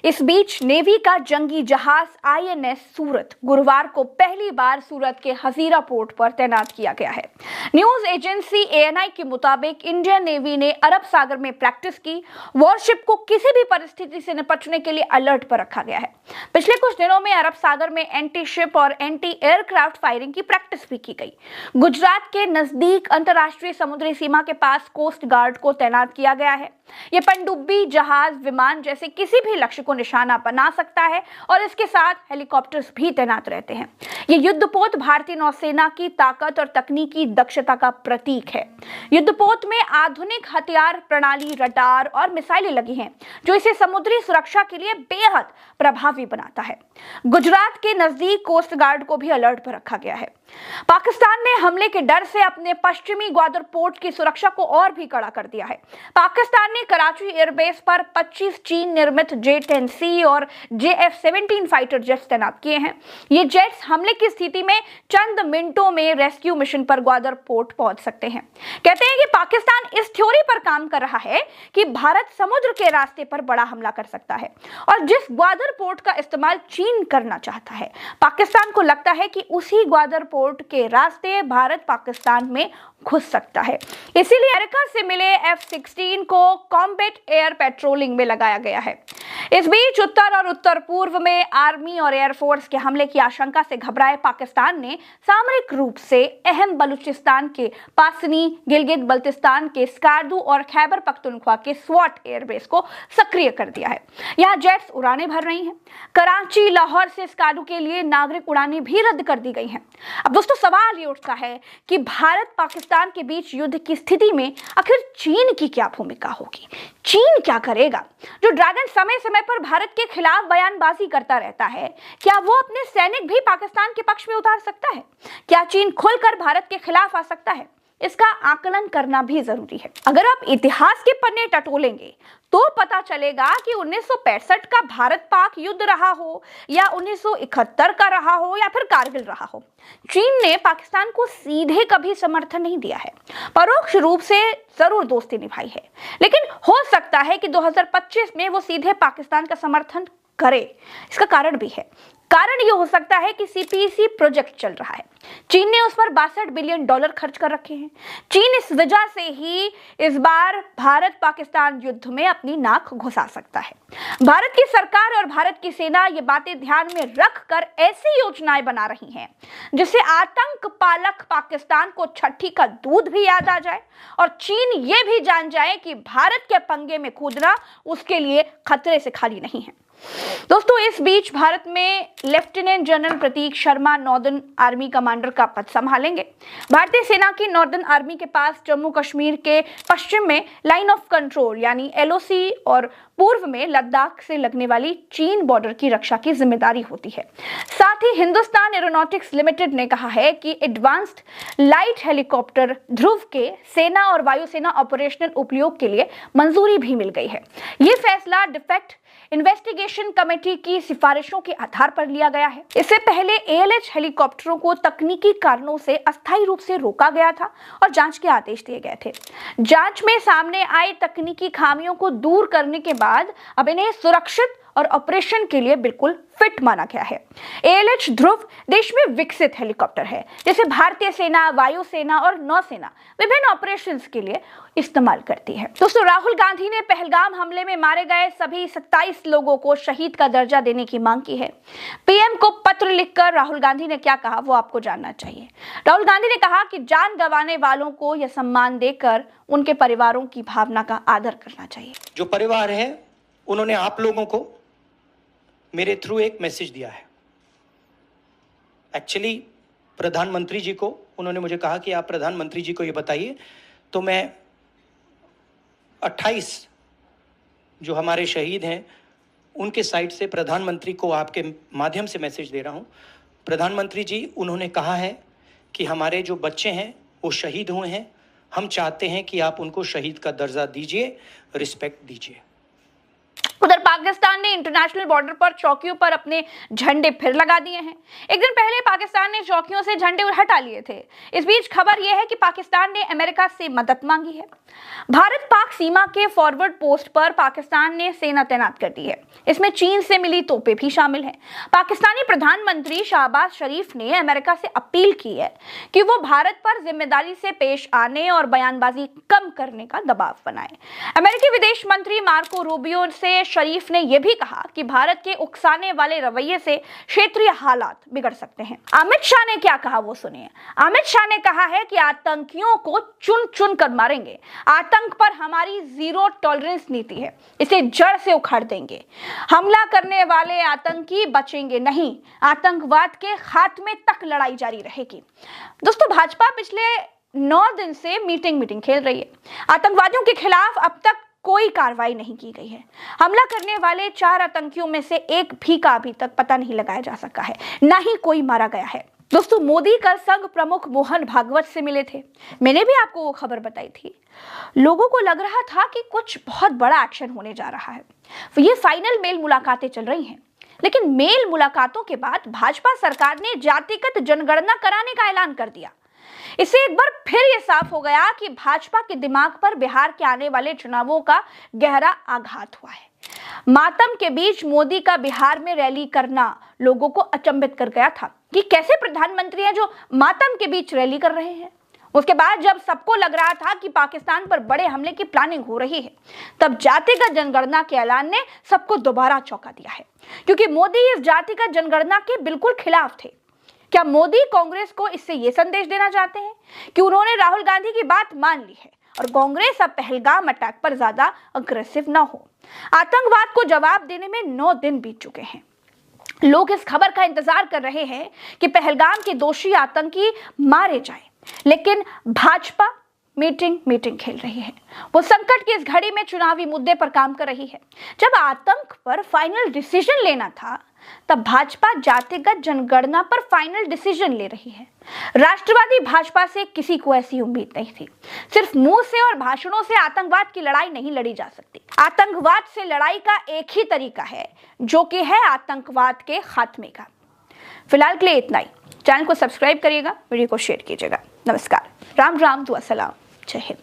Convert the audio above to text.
इस बीच नेवी का जंगी जहाज INS सूरत गुरुवार को पहली बार सूरत के हजीरा पोर्ट पर तैनात किया गया है। न्यूज एजेंसी ANI के मुताबिक इंडियन नेवी ने अरब सागर में प्रैक्टिस की। वॉरशिप को किसी भी परिस्थिति से निपटने के लिए अलर्ट पर रखा गया है। पिछले कुछ दिनों में अरब सागर में एंटी शिप और एंटी एयरक्राफ्ट फायरिंग की प्रैक्टिस भी की गई। गुजरात के नजदीक अंतरराष्ट्रीय समुद्री सीमा के पास कोस्ट गार्ड को तैनात किया गया है। यह पनडुब्बी जहाज विमान जैसे किसी भी लक्ष्य को निशाना बना सकता है और इसके साथ हेलीकॉप्टर्स भी तैनात रहते हैं। यह युद्धपोत भारतीय नौसेना की ताकत और तकनीकी दक्षता का प्रतीक है। युद्धपोत में आधुनिक हथियार प्रणाली, रडार और मिसाइलें लगी हैं, जो इसे समुद्री सुरक्षा के लिए बेहद प्रभावी बनाता है। गुजरात के नजदीक कोस्ट गार्ड को भी अलर्ट पर रखा गया है। पाकिस्तान ने हमले के डर से अपने पश्चिमी ग्वादर पोर्ट की सुरक्षा को और भी कड़ा कर दिया है। पाकिस्तान ने कराची एयरबेस पर 25 चीन निर्मित J-10C और JF-17 फाइटर जेट्स तैनात किए हैं। ये जेट्स हमले की स्थिति में चंद मिनटों में रेस्क्यू मिशन पर ग्वादर पोर्ट पहुंच सकते हैं। कहते हैं कि पाकिस्तान इस थ्योरी पर काम कर रहा है कि भारत समुद्र के रास्ते पर बड़ा हमला कर सकता है और जिस ग्वादर पोर्ट का इस्तेमाल चीन करना चाहता है, पाकिस्तान को लगता है कि उसी ग्वादर पोर्ट के रास्ते भारत पाकिस्तान में घुस सकता है। इसीलिए अमेरिका से मिले F-16 को कॉम्बैट एयर पेट्रोलिंग में लगाया गया है। इस बीच उत्तर और उत्तर पूर्व में आर्मी और एयरफोर्स के हमले की आशंका से घबराए पाकिस्तान ने सामरिक रूप से अहम बलूचिस्तान के पासनी, गिलगित बल्तिस्तान के स्कार्दू और खैबर पख्तूनख्वा के स्वाट एयरबेस को सक्रिय कर दिया है। यहाँ जेट्स उड़ानें भर रही हैं। कराची, लाहौर से स्कार्दू के लिए नागरिक उड़ानें भी रद्द कर दी गई हैं। अब दोस्तों, सवाल ये उठता है कि भारत पाकिस्तान के बीच युद्ध की स्थिति में आखिर चीन की क्या भूमिका होगी? चीन क्या करेगा? जो ड्रैगन समय समय पर भारत के खिलाफ बयानबाजी करता रहता है, क्या वो अपने सैनिक भी पाकिस्तान के पक्ष में उतार सकता है? क्या चीन खुलकर भारत के खिलाफ आ सकता है? इसका आकलन करना भी जरूरी है। अगर आप इतिहास के पन्ने टटोलेंगे तो पता चलेगा कि 1965 का भारत पाक युद्ध रहा हो या 1971 का रहा हो या फिर कारगिल रहा हो, चीन ने पाकिस्तान को सीधे कभी समर्थन नहीं दिया है। परोक्ष रूप से जरूर दोस्ती निभाई है, लेकिन हो सकता है कि 2025 में वो सीधे पाकिस्तान का समर्थन करे। इसका कारण भी है। कारण ये हो सकता है कि CPEC प्रोजेक्ट चल रहा है। चीन ने उस पर $62 बिलियन खर्च कर रखे हैं। चीन इस वजह से ही इस बार भारत पाकिस्तान युद्ध में अपनी नाक घुसा सकता है। भारत की सरकार और भारत की सेना ये बातें ध्यान में रखकर ऐसी योजनाएं बना रही हैं जिससे आतंक पालक पाकिस्तान को छठी का दूध भी याद आ जाए और चीन ये भी जान जाए कि भारत के पंगे में कूदना उसके लिए खतरे से खाली नहीं है। दोस्तों, इस बीच भारत में लेफ्टिनेंट जनरल प्रतीक शर्मा नॉर्दर्न आर्मी कमांडर का पद संभालेंगे। भारतीय सेना की नॉर्दर्न आर्मी के पास जम्मू कश्मीर के पश्चिम में लाइन ऑफ कंट्रोल यानी LOC और पूर्व में लद्दाख से लगने वाली चीन बॉर्डर की रक्षा की जिम्मेदारी होती है। साथ ही हिंदुस्तान एरोनॉटिक्स लिमिटेड ने कहा है कि एडवांस्ड लाइट हेलीकॉप्टर ध्रुव के सेना और वायुसेना ऑपरेशनल उपयोग के लिए मंजूरी भी मिल गई है। ये फैसला डिफेक्ट इन्वेस्टिगेशन कमेटी की सिफारिशों के आधार पर लिया गया है। इससे पहले ALH हेलीकॉप्टरों को तकनीकी कारणों से अस्थायी रूप से रोका गया था और जांच के आदेश दिए गए थे। जांच में सामने आए तकनीकी खामियों को दूर करने के बाद अब इन्हें सुरक्षित और ऑपरेशन के लिए बिल्कुल फिट माना गया है। ALH ध्रुव देश में विकसित हेलीकॉप्टर है जिसे भारतीय सेना, वायुसेना और नौसेना विभिन्न ऑपरेशंस के लिए इस्तेमाल करती है। दोस्तों, राहुल गांधी ने पहलगाम हमले में मारे गए सभी 27 लोगों को शहीद का दर्जा देने की मांग की है। PM को पत्र लिखकर राहुल गांधी ने क्या कहा वो आपको जानना चाहिए। राहुल गांधी ने कहा कि जान गंवाने वालों को यह सम्मान देकर उनके परिवारों की भावना का आदर करना चाहिए। जो परिवार है उन्होंने आप लोगों को मेरे थ्रू एक मैसेज दिया है। एक्चुअली प्रधानमंत्री जी को उन्होंने मुझे कहा कि आप प्रधानमंत्री जी को ये बताइए, तो मैं 28 जो हमारे शहीद हैं उनके साइड से प्रधानमंत्री को आपके माध्यम से मैसेज दे रहा हूँ। प्रधानमंत्री जी, उन्होंने कहा है कि हमारे जो बच्चे हैं वो शहीद हुए हैं, हम चाहते हैं कि आप उनको शहीद का दर्जा दीजिए, रिस्पेक्ट दीजिए। उधर पाकिस्तान ने इंटरनेशनल बॉर्डर पर चौकियों पर अपने झंडे फिर लगा दिए हैं। एक दिन पहले पाकिस्तान ने चौकियों से झंडे हटा लिए थे। इस बीच खबर यह है कि पाकिस्तान ने अमेरिका से मदद मांगी है। भारत पाक सीमा के फॉरवर्ड पोस्ट पर पाकिस्तान ने सेना तैनात कर दी है। इसमें चीन से मिली तोपें भी शामिल हैं। पाकिस्तानी प्रधानमंत्री शहबाज शरीफ ने अमेरिका से अपील की है कि वो भारत पर जिम्मेदारी से पेश आने और बयानबाजी कम करने का दबाव बनाए। अमेरिकी विदेश मंत्री मार्को रूबियो से शरीफ ने यह भी कहा कि भारत के उकसाने वाले रवैये से क्षेत्रीय हालात बिगड़ सकते हैं। अमित शाह ने क्या कहा वो सुनिए। अमित शाह ने कहा है कि आतंकियों को चुन चुन कर मारेंगे। आतंक पर हमारी जीरो टॉलरेंस नीति है, इसे जड़ से उखाड़ देंगे। हमला करने वाले आतंकी बचेंगे नहीं, आतंकवाद के खात्मे तक लड़ाई जारी रहेगी। दोस्तों, भाजपा पिछले 9 दिन से मीटिंग खेल रही है। आतंकवादियों के खिलाफ अब तक कोई कार्रवाई नहीं की गई है। हमला करने वाले 4 आतंकियों में से एक भी का अभी तक पता नहीं लगाया जा सका है, ना ही कोई मारा गया है। दोस्तों, मोदी कल संघ प्रमुख मोहन भागवत से मिले थे। मैंने भी आपको वो खबर बताई थी। लोगों को लग रहा था कि कुछ बहुत बड़ा एक्शन होने जा रहा है। ये फाइनल मेल मुलाकातें चल रही हैं, लेकिन मेल मुलाकातों के बाद भाजपा सरकार ने जातिगत जनगणना कराने का ऐलान कर दिया। इससे एक बार फिर यह साफ हो गया कि भाजपा के दिमाग पर बिहार के आने वाले चुनावों का गहरा आघात हुआ है। मातम के बीच मोदी का बिहार में रैली करना लोगों को अचंभित कर गया था कि कैसे प्रधानमंत्री हैं जो मातम के बीच रैली कर रहे हैं। उसके बाद जब सबको लग रहा था कि पाकिस्तान पर बड़े हमले की प्लानिंग हो रही है, तब जातिगत जनगणना के ऐलान ने सबको दोबारा चौंका दिया है, क्योंकि मोदी इस जातिगत जनगणना के बिल्कुल खिलाफ थे। क्या मोदी कांग्रेस को इससे यह संदेश देना चाहते हैं कि उन्होंने राहुल गांधी की बात मान ली है और कांग्रेस अब पहलगाम अटैक पर ज्यादा अग्रेसिव न हो? आतंकवाद को जवाब देने में 9 दिन बीत चुके हैं। लोग इस खबर का इंतजार कर रहे हैं कि पहलगाम के दोषी आतंकी मारे जाएं, लेकिन भाजपा मीटिंग खेल रही है। वो संकट की इस घड़ी में चुनावी मुद्दे पर काम कर रही है। जब आतंक पर फाइनल डिसीजन लेना था, तब भाजपा जातिगत जनगणना पर फाइनल डिसीजन ले रही है। राष्ट्रवादी भाजपा से किसी को ऐसी उम्मीद नहीं थी। सिर्फ मुंह से और भाषणों से आतंकवाद की लड़ाई नहीं लड़ी जा सकती। आतंकवाद से लड़ाई का एक ही तरीका है, जो कि है आतंकवाद के खात्मे का। फिलहाल के लिए इतना ही। चैनल को सब्सक्राइब करिएगा, वीडियो को शेयर कीजिएगा। नमस्कार, राम राम, दुआ सलाम, जय हिंद।